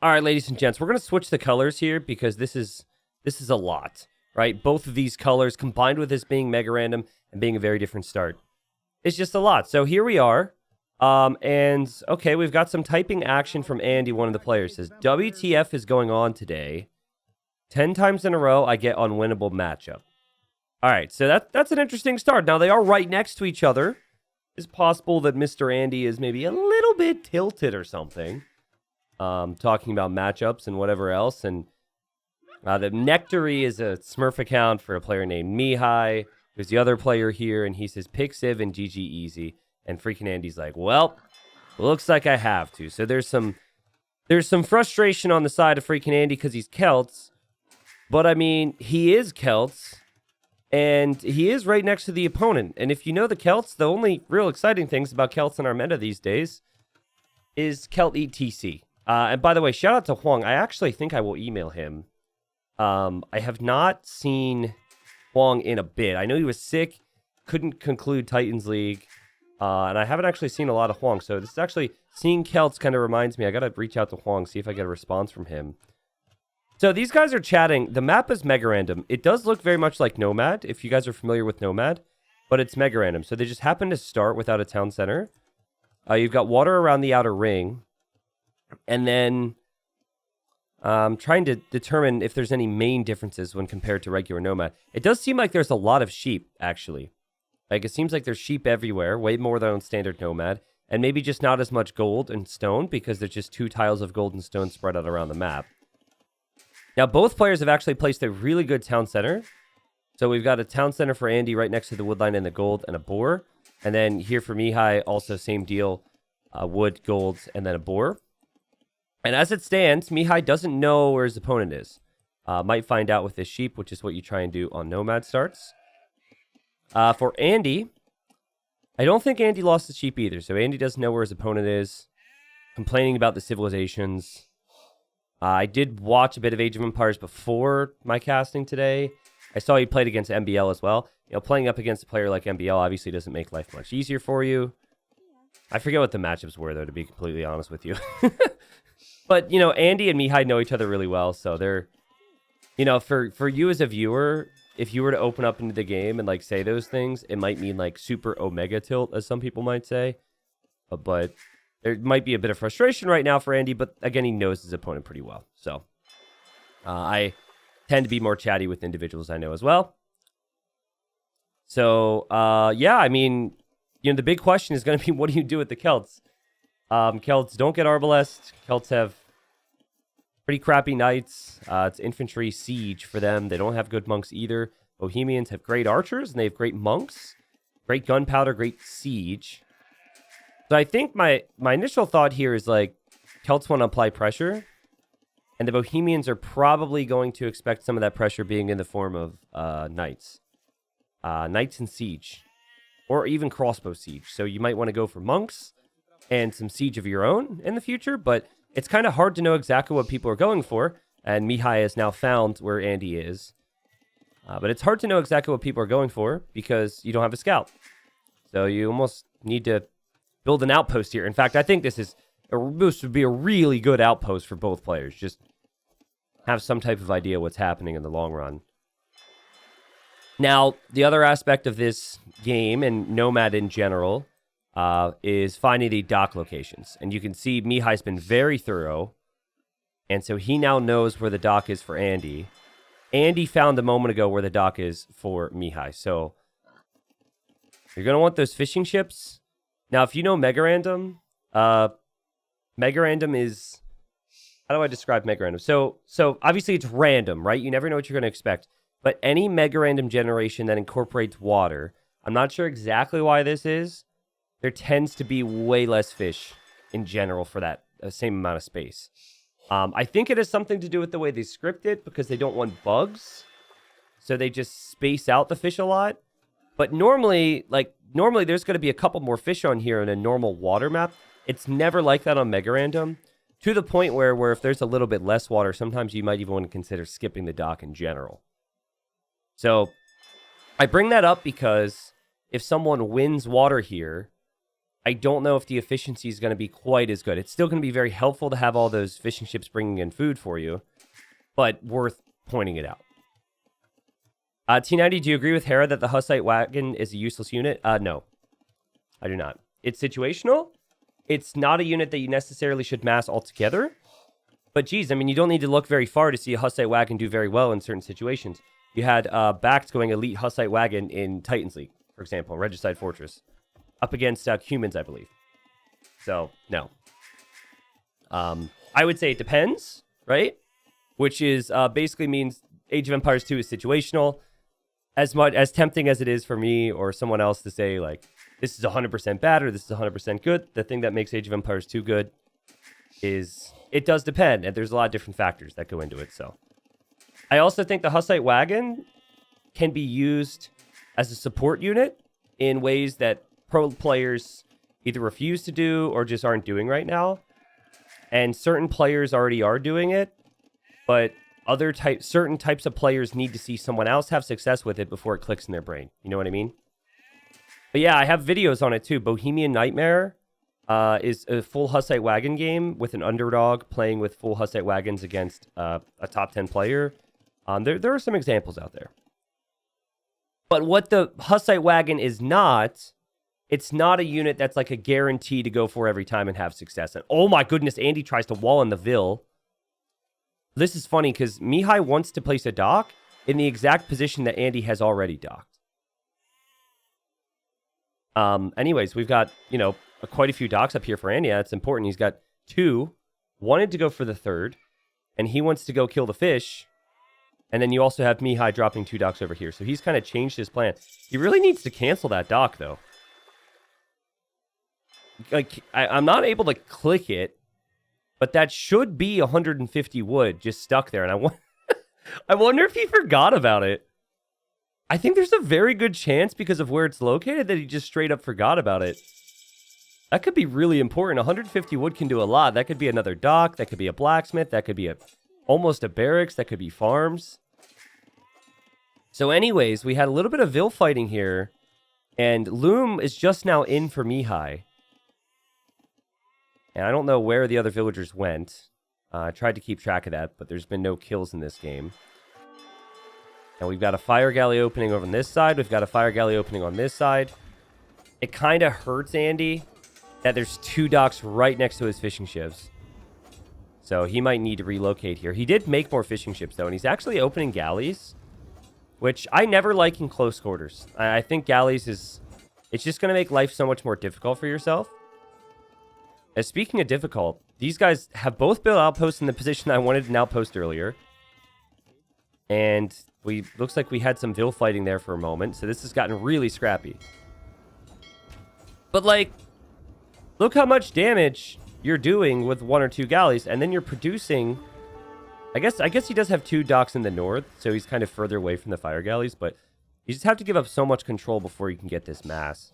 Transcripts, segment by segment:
All right, ladies and gents, we're going to switch the colors here because this is a lot, right? Both of these colors combined with this being mega random and being a very different start. It's just a lot. So here we are. And okay, we've got some typing action from Andy, one of the players. Says, WTF is going on today. 10 times in a row, I get unwinnable matchup. All right, so that's an interesting start. Now, they are right next to each other. It's possible that Mr. Andy is maybe a little bit tilted or something. Talking about matchups and whatever else. And the Nectary is a Smurf account for a player named Mihai. There's the other player here, and he says, pick Civ and GG easy. And freaking Andy's like, well, looks like I have to. So there's some frustration on the side of freaking Andy because he's Celts. But, I mean, he is Celts, and he is right next to the opponent. And if you know the Celts, the only real exciting things about Celts in our meta these days is Celt ETC. And by the way, shout out to Huang. I actually think I will email him. I have not seen Huang in a bit. I know he was sick, couldn't conclude Titans League, and I haven't actually seen a lot of Huang. So this is actually, seeing Celts kind of reminds me, I got to reach out to Huang, see if I get a response from him. So these guys are chatting. The map is mega random. It does look very much like Nomad, if you guys are familiar with Nomad, but it's mega random. So they just happen to start without a town center. You've got water around the outer ring. And then trying to determine if there's any main differences when compared to regular Nomad. It does seem like there's a lot of sheep, actually. Like, it seems like there's sheep everywhere, way more than on standard Nomad. And maybe just not as much gold and stone, because there's just 2 tiles of gold and stone spread out around the map. Now, both players have actually placed a really good town center. So we've got a town center for Andy right next to the wood line and the gold and a boar. And then here for Mihai, also same deal, wood, gold, and then a boar. And as it stands, Mihai doesn't know where his opponent is. Might find out with his sheep, which is what you try and do on Nomad starts. For Andy, I don't think Andy lost his sheep either. So Andy doesn't know where his opponent is. Complaining about the civilizations. I did watch a bit of Age of Empires before my casting today. I saw he played against MBL as well. You know, playing up against a player like MBL obviously doesn't make life much easier for you. I forget what the matchups were, though, to be completely honest with you. But, you know, Andy and Mihai know each other really well, so they're, you know, for you as a viewer, if you were to open up into the game and, like, say those things, it might mean, like, super Omega tilt, as some people might say. But there might be a bit of frustration right now for Andy, but, again, he knows his opponent pretty well. So, I tend to be more chatty with individuals I know as well. So, yeah, I mean, you know, the big question is going to be, what do you do with the Celts? Celts don't get Arbalest. Celts have pretty crappy knights. It's infantry siege for them. They don't have good monks either. Bohemians have great archers, and they have great monks. Great gunpowder, great siege. So I think my initial thought here is, like, Celts want to apply pressure, and the Bohemians are probably going to expect some of that pressure being in the form of knights. Knights and siege. Or even crossbow siege. So you might want to go for monks and some siege of your own in the future, but it's kind of hard to know exactly what people are going for, and Mihai has now found where Andy is. But it's hard to know exactly what people are going for because you don't have a scout. So you almost need to build an outpost here. In fact, I think this would be a really good outpost for both players. Just have some type of idea what's happening in the long run. Now, the other aspect of this game, and Nomad in general, is finding the dock locations. And you can see Mihai's been very thorough. And so he now knows where the dock is for Andy. Andy found a moment ago where the dock is for Mihai. So you're going to want those fishing ships. Now, if you know Mega Random, Mega Random is... How do I describe Mega Random? So obviously it's random, right? You never know what you're going to expect. But any Mega Random generation that incorporates water, I'm not sure exactly why this is. There tends to be way less fish in general for that same amount of space. I think it has something to do with the way they script it because they don't want bugs. So they just space out the fish a lot. But normally there's going to be a couple more fish on here in a normal water map. It's never like that on Mega Random. To the point where if there's a little bit less water, sometimes you might even want to consider skipping the dock in general. So I bring that up because if someone wins water here, I don't know if the efficiency is going to be quite as good. It's still going to be very helpful to have all those fishing ships bringing in food for you, but worth pointing it out. T90, do you agree with Hera that the Hussite wagon is a useless unit? No, I do not. It's situational. It's not a unit that you necessarily should mass altogether. But geez, I mean, you don't need to look very far to see a Hussite wagon do very well in certain situations. You had Backed going elite Hussite wagon in Titans League, for example, Regicide Fortress, up against humans, I believe. So, no. I would say it depends, right? Which is basically means Age of Empires 2 is situational. As much as tempting as it is for me or someone else to say, like, this is 100% bad or this is 100% good, the thing that makes Age of Empires 2 good is it does depend, and there's a lot of different factors that go into it. So I also think the Hussite wagon can be used as a support unit in ways that pro players either refuse to do or just aren't doing right now. And certain players already are doing it, but certain types of players need to see someone else have success with it before it clicks in their brain. You know what I mean? But yeah, I have videos on it too. Bohemian Nightmare is a full Hussite wagon game with an underdog playing with full Hussite wagons against a top 10 player. There are some examples out there. But what the Hussite wagon is not, it's not a unit that's like a guarantee to go for every time and have success. And oh my goodness, Andy tries to wall in the Vil. This is funny because Mihai wants to place a dock in the exact position that Andy has already docked. Anyways, we've got, quite a few docks up here for Andy. That's important. He's got 2, wanted to go for the 3rd, and he wants to go kill the fish. And then you also have Mihai dropping 2 docks over here. So he's kind of changed his plan. He really needs to cancel that dock, though. Like, I'm not able to click it, but that should be 150 wood just stuck there. And I wonder if he forgot about it. I think there's a very good chance because of where it's located that he just straight up forgot about it. That could be really important. 150 wood can do a lot. That could be another dock. That could be a blacksmith. That could be almost a barracks. That could be farms. So anyways, we had a little bit of Vil fighting here. And Loom is just now in for Mihai. And I don't know where the other villagers went. I tried to keep track of that, but there's been no kills in this game. And we've got a fire galley opening over on this side. We've got a fire galley opening on this side. It kind of hurts Andy that there's 2 docks right next to his fishing ships. So he might need to relocate here. He did make more fishing ships, though, and he's actually opening galleys, which I never like in close quarters. I think galleys it's just going to make life so much more difficult for yourself. And speaking of difficult, these guys have both built outposts in the position I wanted an outpost earlier. And looks like we had some Vil fighting there for a moment, so this has gotten really scrappy. But, like, look how much damage you're doing with 1 or 2 galleys, and then you're producing... I guess he does have 2 docks in the north, so he's kind of further away from the fire galleys, but you just have to give up so much control before you can get this mass.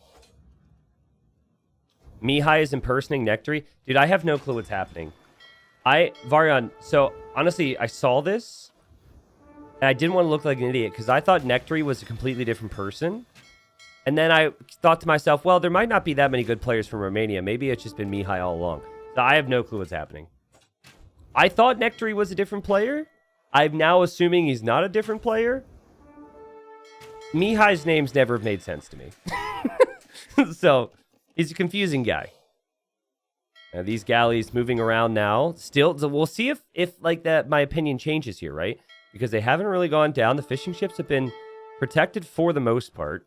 Mihai is impersonating Nectary. Dude, I have no clue what's happening. Varian, so, honestly, I saw this, and I didn't want to look like an idiot, because I thought Nectary was a completely different person. And then I thought to myself, well, there might not be that many good players from Romania. Maybe it's just been Mihai all along. So I have no clue what's happening. I thought Nectary was a different player. I'm now assuming he's not a different player. Mihai's names never made sense to me. So, he's a confusing guy. Now, these galleys moving around now. Still, so we'll see if like that, my opinion changes here, right? Because they haven't really gone down. The fishing ships have been protected for the most part.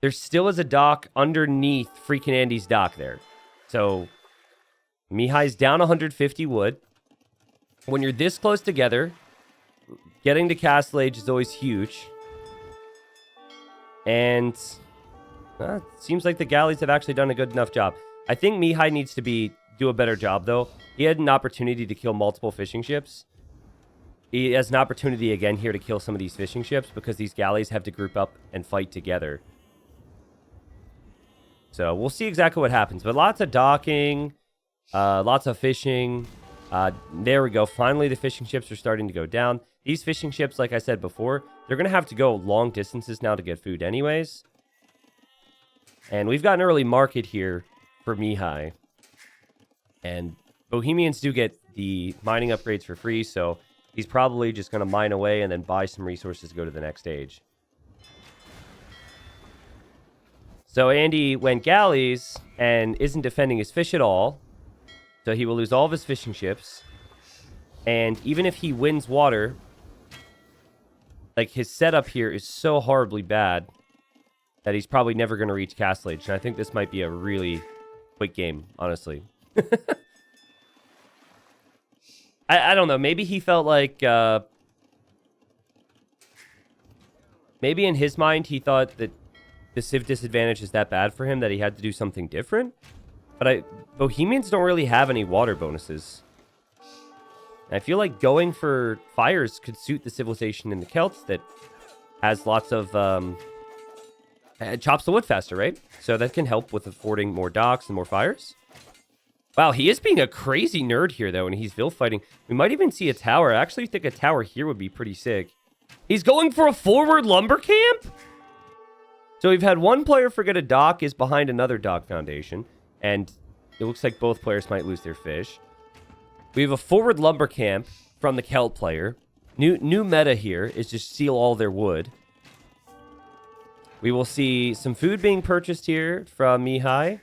There still is a dock underneath freaking Andy's dock there. So, Mihai's down 150 wood. When you're this close together, getting to Castle Age is always huge. And it seems like the galleys have actually done a good enough job. I think Mihai needs to do a better job, though. He had an opportunity to kill multiple fishing ships. He has an opportunity again here to kill some of these fishing ships because these galleys have to group up and fight together. So we'll see exactly what happens. But lots of docking, lots of fishing. There we go. Finally, the fishing ships are starting to go down. These fishing ships, like I said before, they're going to have to go long distances now to get food anyways. And we've got an early market here for Mihai. And Bohemians do get the mining upgrades for free, so he's probably just going to mine away and then buy some resources to go to the next stage. So Andy went galleys and isn't defending his fish at all. So he will lose all of his fishing ships. And even if he wins water, like his setup here is so horribly bad that he's probably never going to reach Castle Age. And I think this might be a really quick game, honestly. I don't know. Maybe he felt like... maybe in his mind he thought that the civ disadvantage is that bad for him that he had to do something different. But Bohemians don't really have any water bonuses. And I feel like going for fires could suit the civilization in the Celts that has lots of... chops the wood faster, right? So that can help with affording more docks and more fires. Wow, he is being a crazy nerd here, though, and he's Vil fighting. We might even see a tower. I actually think a tower here would be pretty sick. He's going for a forward lumber camp? So we've had one player forget a dock is behind another dock foundation, and it looks like both players might lose their fish. We have a forward lumber camp from the Celt player. New meta here is just steal all their wood. We will see some food being purchased here from Mihai.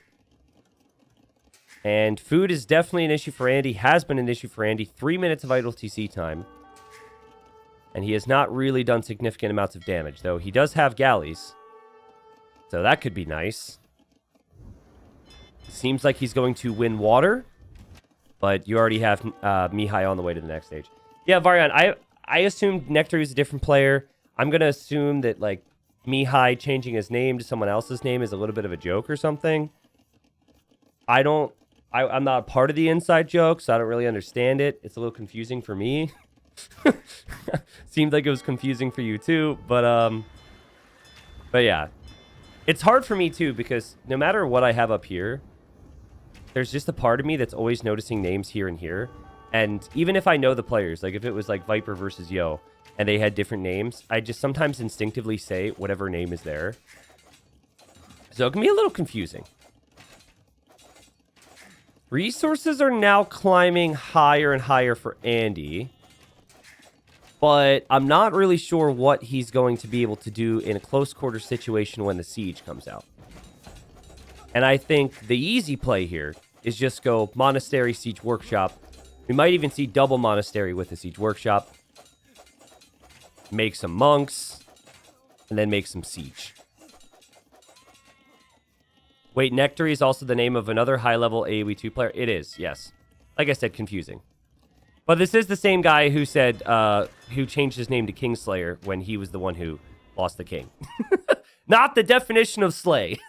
And food is definitely an issue for Andy, has been an issue for Andy. 3 minutes of idle TC time. And he has not really done significant amounts of damage, though he does have galleys. So that could be nice. Seems like he's going to win water. But you already have Mihai on the way to the next stage. Yeah, Varian, I assumed Nectar is a different player. I'm going to assume that, like, Mihai changing his name to someone else's name is a little bit of a joke or something. I'm not a part of the inside joke, so I don't really understand it. It's a little confusing for me. Seemed like it was confusing for you too, but yeah. It's hard for me too, because no matter what I have up here, there's just a part of me that's always noticing names here and here. And even if I know the players, like if it was like Viper versus Yo, and they had different names, I just sometimes instinctively say whatever name is there. So it can be a little confusing. Resources are now climbing higher and higher for Andy. But I'm not really sure what he's going to be able to do in a close quarter situation when the siege comes out. And I think the easy play here is just go Monastery, Siege Workshop. We might even see double Monastery with the Siege Workshop. Make some monks. And then make some siege. Wait, Nectary is also the name of another high-level AoE 2 player? It is, yes. Like I said, confusing. But this is the same guy who said, who changed his name to Kingslayer when he was the one who lost the king. Not the definition of slay.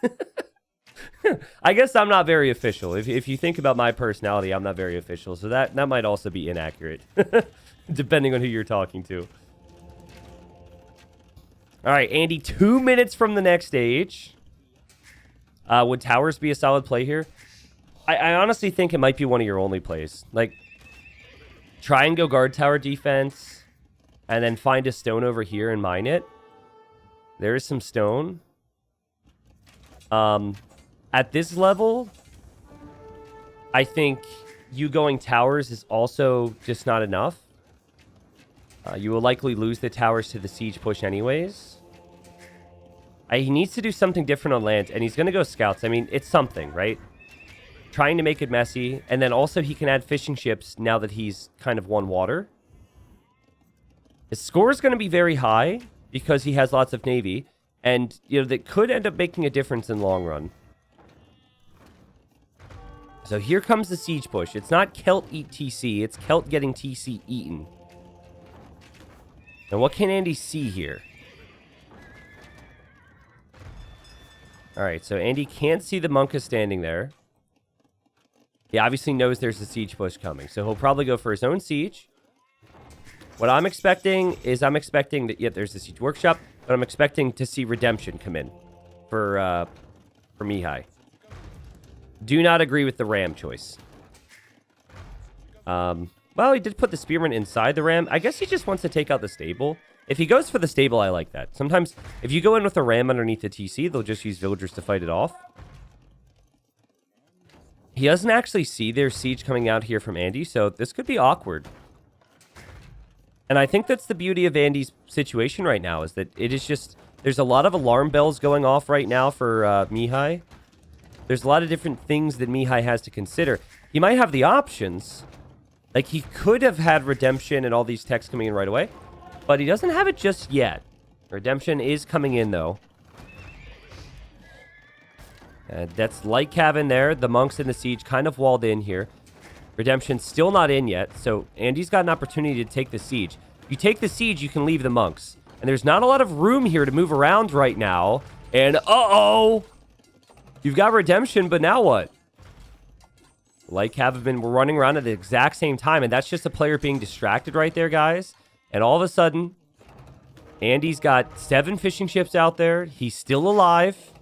I guess I'm not very official. If you think about my personality, I'm not very official. So that might also be inaccurate. Depending on who you're talking to. All right, Andy, 2 minutes from the next stage. Would towers be a solid play here? I honestly think it might be one of your only plays. Like, try and go guard tower defense, and then find a stone over here and mine it. There is some stone. At this level, I think you going towers is also just not enough. You will likely lose the towers to the siege push anyways. He needs to do something different on land, and he's going to go scouts. I mean, it's something, right? Trying to make it messy, and then also he can add fishing ships now that he's kind of won water. His score is going to be very high because he has lots of navy, and, you know, that could end up making a difference in the long run. So here comes the siege push. It's not Celt eat TC, it's Celt getting TC eaten. And what can Andy see here? Alright, so Andy can't see the Monka standing there. He obviously knows there's a siege push coming, so he'll probably go for his own siege. What I'm expecting is that, yeah, there's the siege workshop, but I'm expecting to see redemption come in for Mihai. Do not agree with the ram choice. Well, he did put the spearman inside the ram. I guess he just wants to take out the stable. If he goes for the stable, I like that. Sometimes if you go in with a ram underneath the TC, they'll just use villagers to fight it off. He doesn't actually see their siege coming out here from Andy, so this could be awkward. And I think that's the beauty of Andy's situation right now, is that it is just... There's a lot of alarm bells going off right now for Mihai. There's a lot of different things that Mihai has to consider. He might have the options. Like, he could have had Redemption and all these techs coming in right away. But he doesn't have it just yet. Redemption is coming in, though. That's Light Cav in there. The monks in the siege kind of walled in here. Redemption's still not in yet. So Andy's got an opportunity to take the siege. If you take the siege, you can leave the monks. And there's not a lot of room here to move around right now. And uh-oh! You've got Redemption, but now what? Light Cav have been running around at the exact same time. And that's just a player being distracted right there, guys. And all of a sudden, Andy's got 7 fishing ships out there. He's still alive.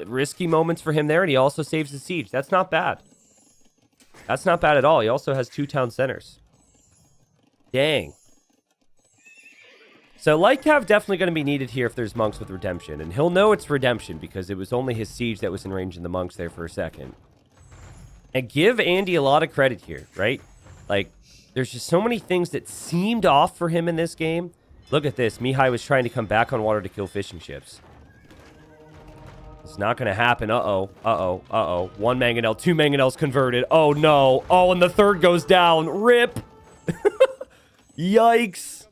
Risky moments for him there, and he also saves the siege. That's not bad. That's not bad at all. He also has 2 town centers. Dang. So Light Cav definitely going to be needed here if there's monks with Redemption. And he'll know it's Redemption because it was only his siege that was in range in the monks there for a second. And give Andy a lot of credit here, right? Like, there's just so many things that seemed off for him in this game. Look at this. Mihai was trying to come back on water to kill fishing ships. It's not going to happen. Uh-oh. Uh-oh. Uh-oh. 1 mangonel. 2 mangonels converted. Oh, no. Oh, and the 3rd goes down. Rip. Yikes.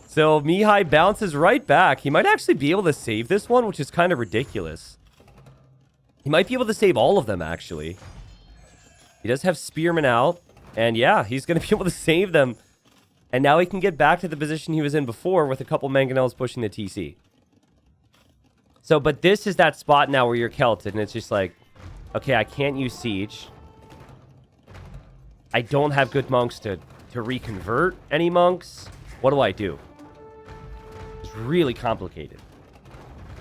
So Mihai bounces right back. He might actually be able to save this one, which is kind of ridiculous. He might be able to save all of them, actually. He does have Spearman out. And yeah, he's going to be able to save them. And now he can get back to the position he was in before with a couple mangonels pushing the TC. So, but this is that spot now where you're Celted, and it's just like, okay, I can't use Siege. I don't have good monks to reconvert any monks. What do I do? It's really complicated.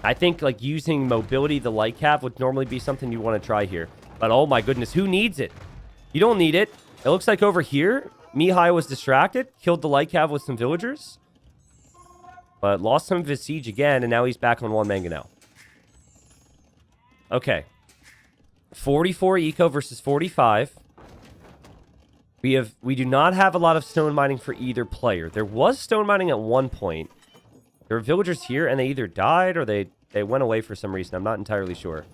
I think, like, using mobility, the Light Cav, would normally be something you want to try here. But, oh my goodness, who needs it? You don't need it. It looks like over here, Mihai was distracted, killed the Light Cav with some villagers, but lost some of his siege again, and now he's back on 1 mangonel. Okay. 44 eco versus 45. We do not have a lot of stone mining for either player. There was stone mining at one point. There were villagers here, and they either died or they went away for some reason. I'm not entirely sure.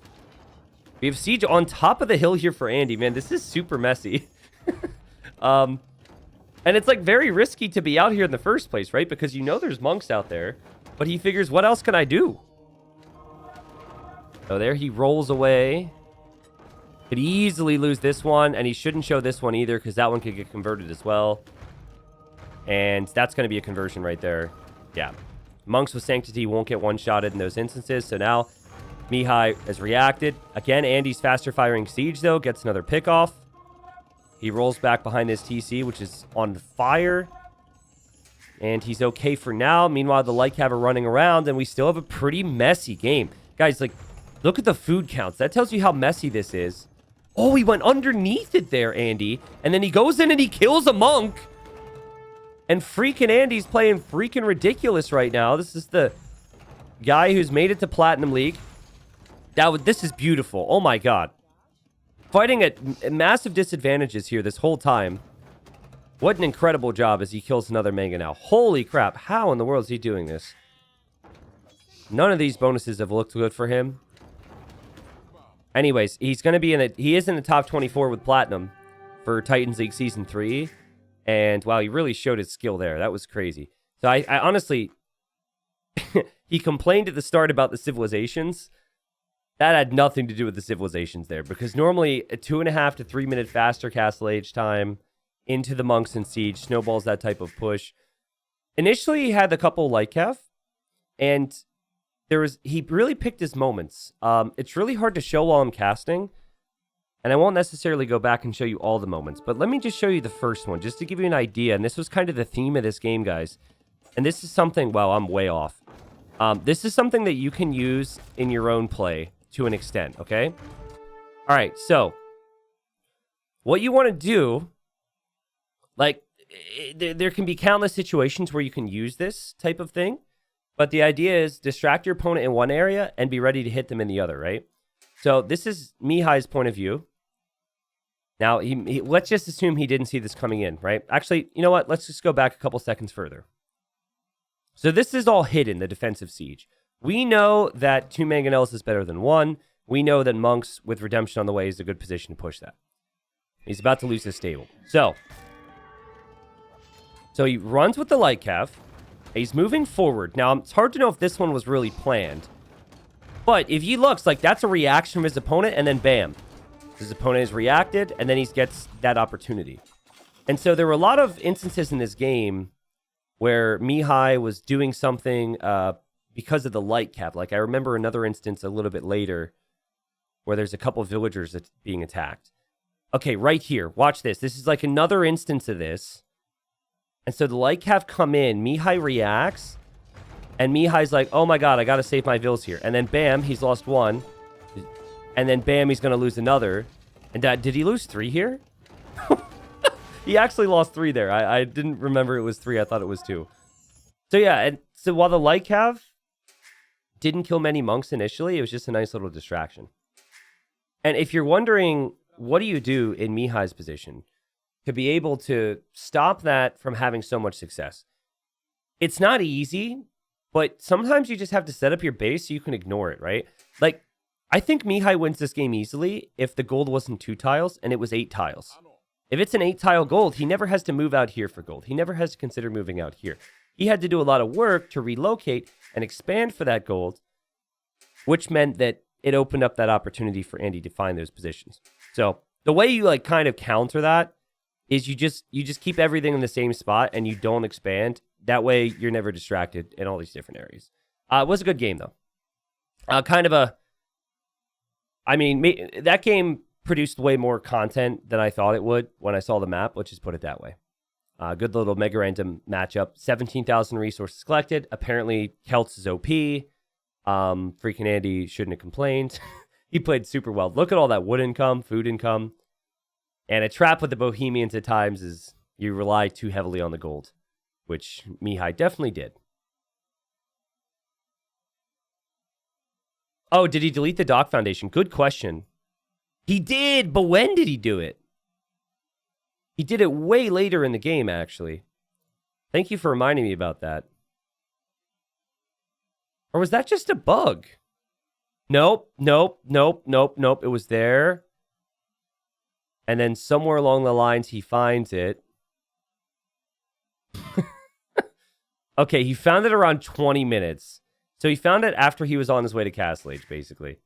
We have siege on top of the hill here for Andy. Man, this is super messy. And it's like very risky to be out here in the first place, right? Because you know there's monks out there. But he figures, what else can I do? So there he rolls away. Could easily lose this one, and he shouldn't show this one either, because that one could get converted as well. And that's going to be a conversion right there. Yeah. Monks with Sanctity won't get one-shotted in those instances, so now Mihai has reacted. Again, Andy's faster firing siege, though, gets another pick-off. He rolls back behind his TC, which is on fire. And he's okay for now. Meanwhile, the Light Cav are running around, and we still have a pretty messy game. Guys, like, look at the food counts. That tells you how messy this is. Oh, he went underneath it there, Andy. And then he goes in and he kills a monk. And freaking Andy's playing freaking ridiculous right now. This is the guy who's made it to Platinum League. This is beautiful. Oh, my God. Fighting at massive disadvantages here this whole time. What an incredible job as he kills another mangonel. Holy crap. How in the world is he doing this? None of these bonuses have looked good for him. Anyways, he's going to be he is in the top 24 with Platinum for Titans League Season 3. And, wow, he really showed his skill there. That was crazy. So, I honestly... he complained at the start about the civilizations. That had nothing to do with the civilizations there. Because normally, a 2.5 to 3 minute faster castle age time into the monks and siege snowballs that type of push. Initially, he had a couple Light Cav. And... he really picked his moments. It's really hard to show while I'm casting, and I won't necessarily go back and show you all the moments, but let me just show you the first one, just to give you an idea, and this was kind of the theme of this game, guys. And this is something, well, I'm way off. This is something that you can use in your own play to an extent, okay? All right, so what you want to do, like, there can be countless situations where you can use this type of thing. But the idea is distract your opponent in one area and be ready to hit them in the other, right? So this is Mihai's point of view. Now, let's just assume he didn't see this coming in, right? Actually, you know what? Let's just go back a couple seconds further. So this is all hidden, the defensive siege. We know that 2 mangonels is better than 1. We know that monks with redemption on the way is a good position to push that. He's about to lose his stable. So he runs with the light cav. He's moving forward. Now, it's hard to know if this one was really planned. But if he looks like that's a reaction from his opponent, and then bam. His opponent has reacted, and then he gets that opportunity. And so there were a lot of instances in this game where Mihai was doing something because of the light cap. Like, I remember another instance a little bit later where there's a couple of villagers that's being attacked. Okay, right here. Watch this. This is like another instance of this. And so the light cav come in, Mihai reacts, and Mihai's like, oh my god, I gotta save my vills here. And then bam, he's lost 1. And then bam, he's gonna lose another. And did he lose 3 here? He actually lost 3 there. I didn't remember it was 3. I thought it was 2. So yeah, and so while the light cav didn't kill many monks initially, it was just a nice little distraction. And if you're wondering, what do you do in Mihai's position to be able to stop that from having so much success? It's not easy, but sometimes you just have to set up your base so you can ignore it, right? Like, I think Mihai wins this game easily if the gold wasn't 2 tiles and it was 8 tiles. If it's an 8-tile gold, he never has to move out here for gold. He never has to consider moving out here. He had to do a lot of work to relocate and expand for that gold, which meant that it opened up that opportunity for Andy to find those positions. So the way you like kind of counter that is you just keep everything in the same spot and you don't expand. That way you're never distracted in all these different areas. It was a good game though. That game produced way more content than I thought it would when I saw the map. Let's just put it that way. Good little mega random matchup. 17,000 resources collected. Apparently Celts is OP. Freaking Andy shouldn't have complained. He played super well. Look at all that wood income, food income. And a trap with the Bohemians at times is you rely too heavily on the gold, which Mihai definitely did. Oh, did he delete the Dock Foundation? Good question. He did, but when did he do it? He did it way later in the game, actually. Thank you for reminding me about that. Or was that just a bug? Nope. It was there. And then somewhere along the lines, he finds it. Okay, he found it around 20 minutes. So he found it after he was on his way to Castle Age, basically.